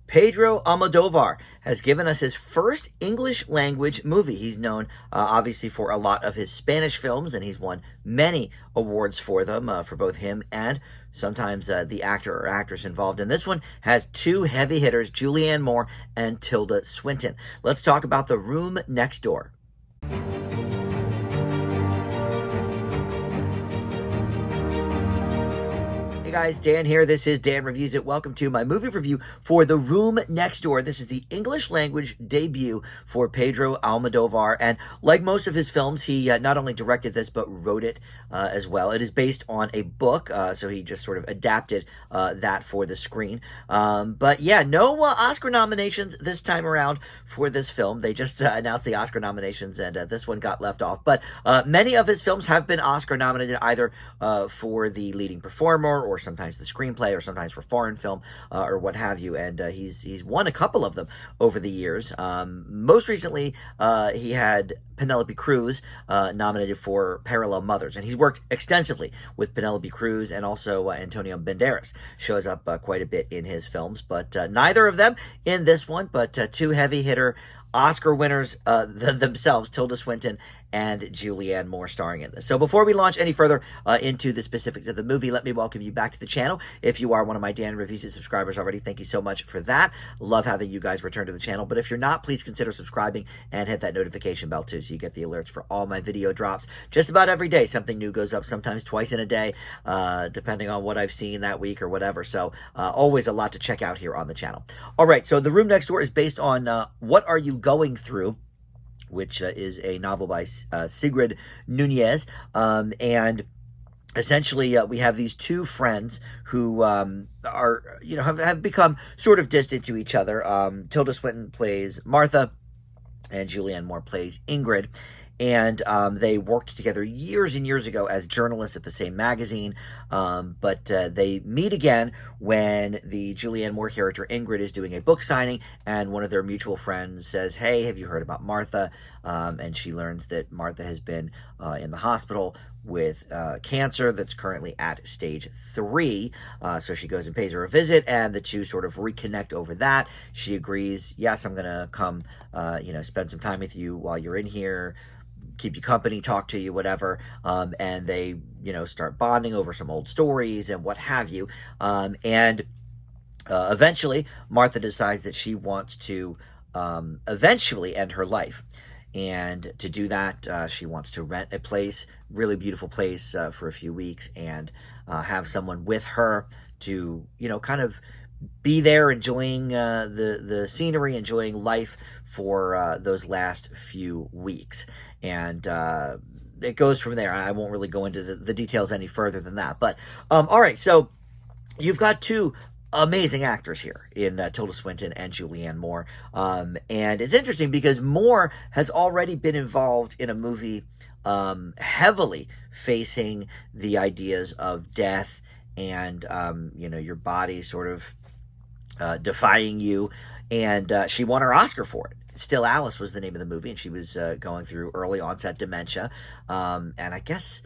Pedro Almodólvar has given us his first English language movie. He's known, obviously, for a lot of his Spanish films, and he's won many awards for them, for both him and sometimes the actor or actress involved. And this one has two heavy hitters, Julianne Moore and Tilda Swinton. Let's talk about The Room Next Door. Hey guys, Dan here. This is Dan Reviews It. Welcome to my movie review for The Room Next Door. This is the English language debut for Pedro Almodóvar, and like most of his films, he not only directed this but wrote it as well. It is based on a book, so he just sort of adapted that for the screen. But yeah, no Oscar nominations this time around for this film. They just announced the Oscar nominations, and this one got left off. But many of his films have been Oscar nominated, either for the leading performer, or sometimes the screenplay, or sometimes for foreign film, or what have you. And he's won a couple of them over the years. Most recently, he had Penelope Cruz nominated for Parallel Mothers, and he's worked extensively with Penelope Cruz, and also Antonio Banderas shows up quite a bit in his films, but neither of them in this one. But two heavy hitter Oscar winners themselves, Tilda Swinton and Julianne Moore, starring in this. So before we launch any further into the specifics of the movie, let me welcome you back to the channel. If you are one of my Dan Reviews It subscribers already, thank you so much for that. Love having you guys return to the channel. But if you're not, please consider subscribing and hit that notification bell too, so you get the alerts for all my video drops. Just about every day, something new goes up, sometimes twice in a day, depending on what I've seen that week or whatever. So always a lot to check out here on the channel. All right, so The Room Next Door is based on What Are You Going Through?, which is a novel by Sigrid Nunez, and essentially we have these two friends who are, have become sort of distant to each other. Tilda Swinton plays Martha, and Julianne Moore plays Ingrid. And they worked together years and years ago as journalists at the same magazine, but they meet again when the Julianne Moore character Ingrid is doing a book signing, and one of their mutual friends says, "Hey, have you heard about Martha?" And she learns that Martha has been in the hospital with cancer that's currently at stage 3. So she goes and pays her a visit, and the two sort of reconnect over that. She agrees, "Yes, I'm going to come, spend some time with you while you're in here, keep you company, talk to you, whatever." And they, start bonding over some old stories and what have you. And eventually, Martha decides that she wants to eventually end her life. And to do that, she wants to rent a place, really beautiful place, for a few weeks, and have someone with her to, kind of be there enjoying the scenery, enjoying life for those last few weeks. And it goes from there. I won't really go into the details any further than that. But all right, so you've got two amazing actors here in Tilda Swinton and Julianne Moore. And it's interesting because Moore has already been involved in a movie heavily facing the ideas of death and, your body sort of defying you. And she won her Oscar for it. Still Alice was the name of the movie, and she was going through early onset dementia. And I guess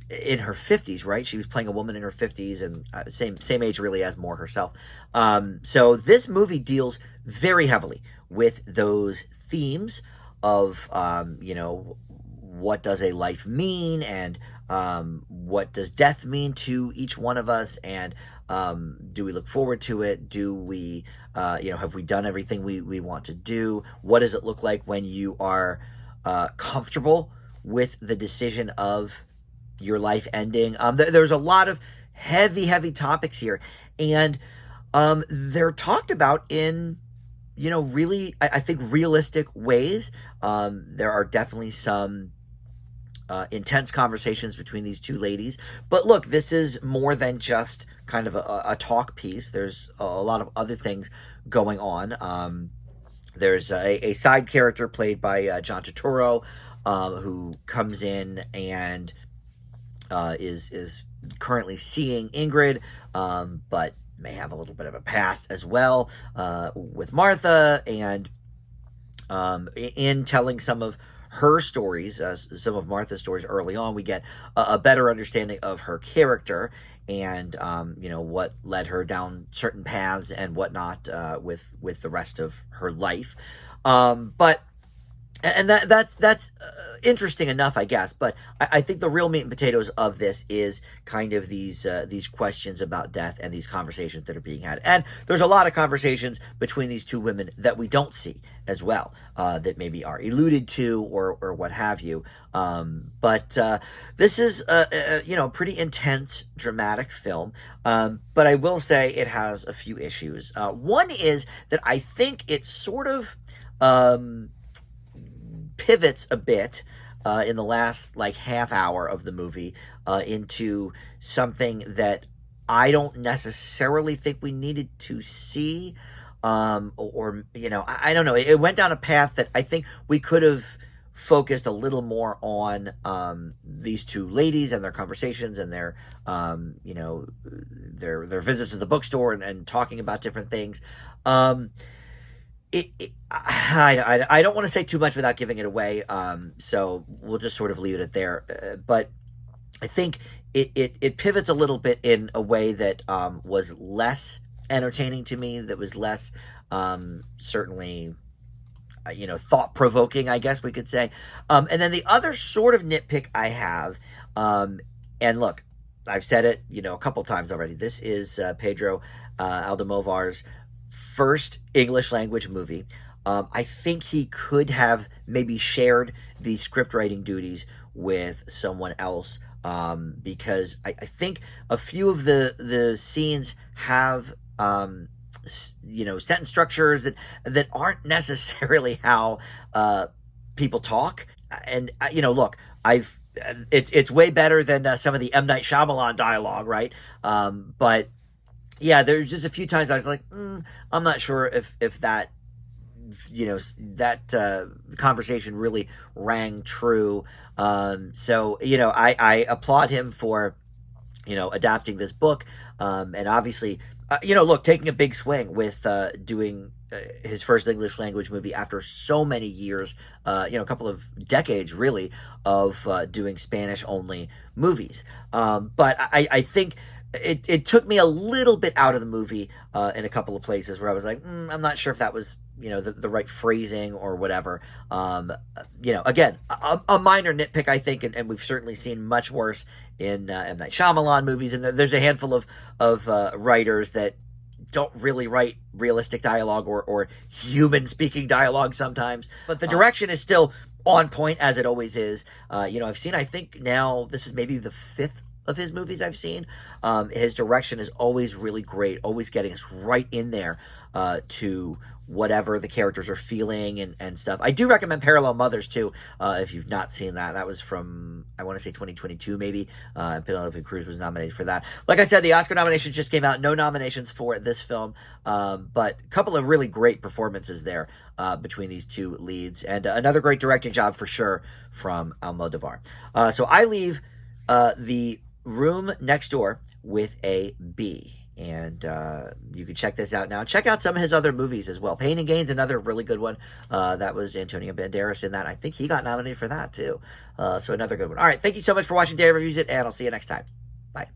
in her 50s, right? She was playing a woman in her 50s, and same age really as Moore herself. So this movie deals very heavily with those themes of, what does a life mean, and what does death mean to each one of us, and do we look forward to it? Do we, have we done everything we want to do? What does it look like when you are comfortable with the decision of your life ending? There's a lot of heavy topics here, and they're talked about in, really, I think, realistic ways. There are definitely some intense conversations between these two ladies. But look, this is more than just kind of a talk piece. There's a lot of other things going on. There's a side character played by John Turturro, who comes in and is currently seeing Ingrid, but may have a little bit of a past as well with Martha. And in telling some of her stories, some of Martha's stories early on, we get a better understanding of her character. and what led her down certain paths and whatnot with the rest of her life. But and that's interesting enough, I guess. But I think the real meat and potatoes of this is kind of these questions about death and these conversations that are being had. And there's a lot of conversations between these two women that we don't see as well, that maybe are alluded to or what have you. But this is a pretty intense, dramatic film. But I will say it has a few issues. One is that I think it's sort of pivots a bit in the last half hour of the movie into something that I don't necessarily think we needed to see, or I don't know. It went down a path that I think we could have focused a little more on these two ladies and their conversations and their their visits to the bookstore and talking about different things. I don't want to say too much without giving it away, so we'll just sort of leave it at there. But I think it pivots a little bit in a way that was less entertaining to me, that was less certainly thought-provoking, I guess we could say. And then the other sort of nitpick I have, and look, I've said it a couple times already, this is Pedro Almodóvar's first English language movie. I think he could have maybe shared the script writing duties with someone else, because I think a few of the scenes have sentence structures that aren't necessarily how people talk. And look, it's way better than some of the M. Night Shyamalan dialogue, right? But yeah, there's just a few times I was like, I'm not sure if that, that conversation really rang true. So, I applaud him for, adapting this book. And obviously, look, taking a big swing with doing his first English language movie after so many years, a couple of decades really of doing Spanish only movies. But I think it took me a little bit out of the movie in a couple of places where I was like, I'm not sure if that was the right phrasing or whatever. Again, a minor nitpick, I think, and we've certainly seen much worse in M. Night Shyamalan movies, and there's a handful of writers that don't really write realistic dialogue or human speaking dialogue sometimes, but the direction is still on point, as it always is. I've seen, I think now this is maybe the fifth of his movies I've seen. His direction is always really great, always getting us right in there to whatever the characters are feeling and stuff. I do recommend Parallel Mothers too, if you've not seen that. That was from, I want to say 2022 maybe. Penelope Cruz was nominated for that. Like I said, the Oscar nominations just came out. No nominations for this film, but a couple of really great performances there between these two leads, and another great directing job for sure from Almodóvar. So I leave The Room Next Door with a B. And you can check this out now. Check out some of his other movies as well. Pain and Gain's another really good one. That was Antonio Banderas in that. I think he got nominated for that too. So another good one. All right. Thank you so much for watching Dan Reviews It, and I'll see you next time. Bye.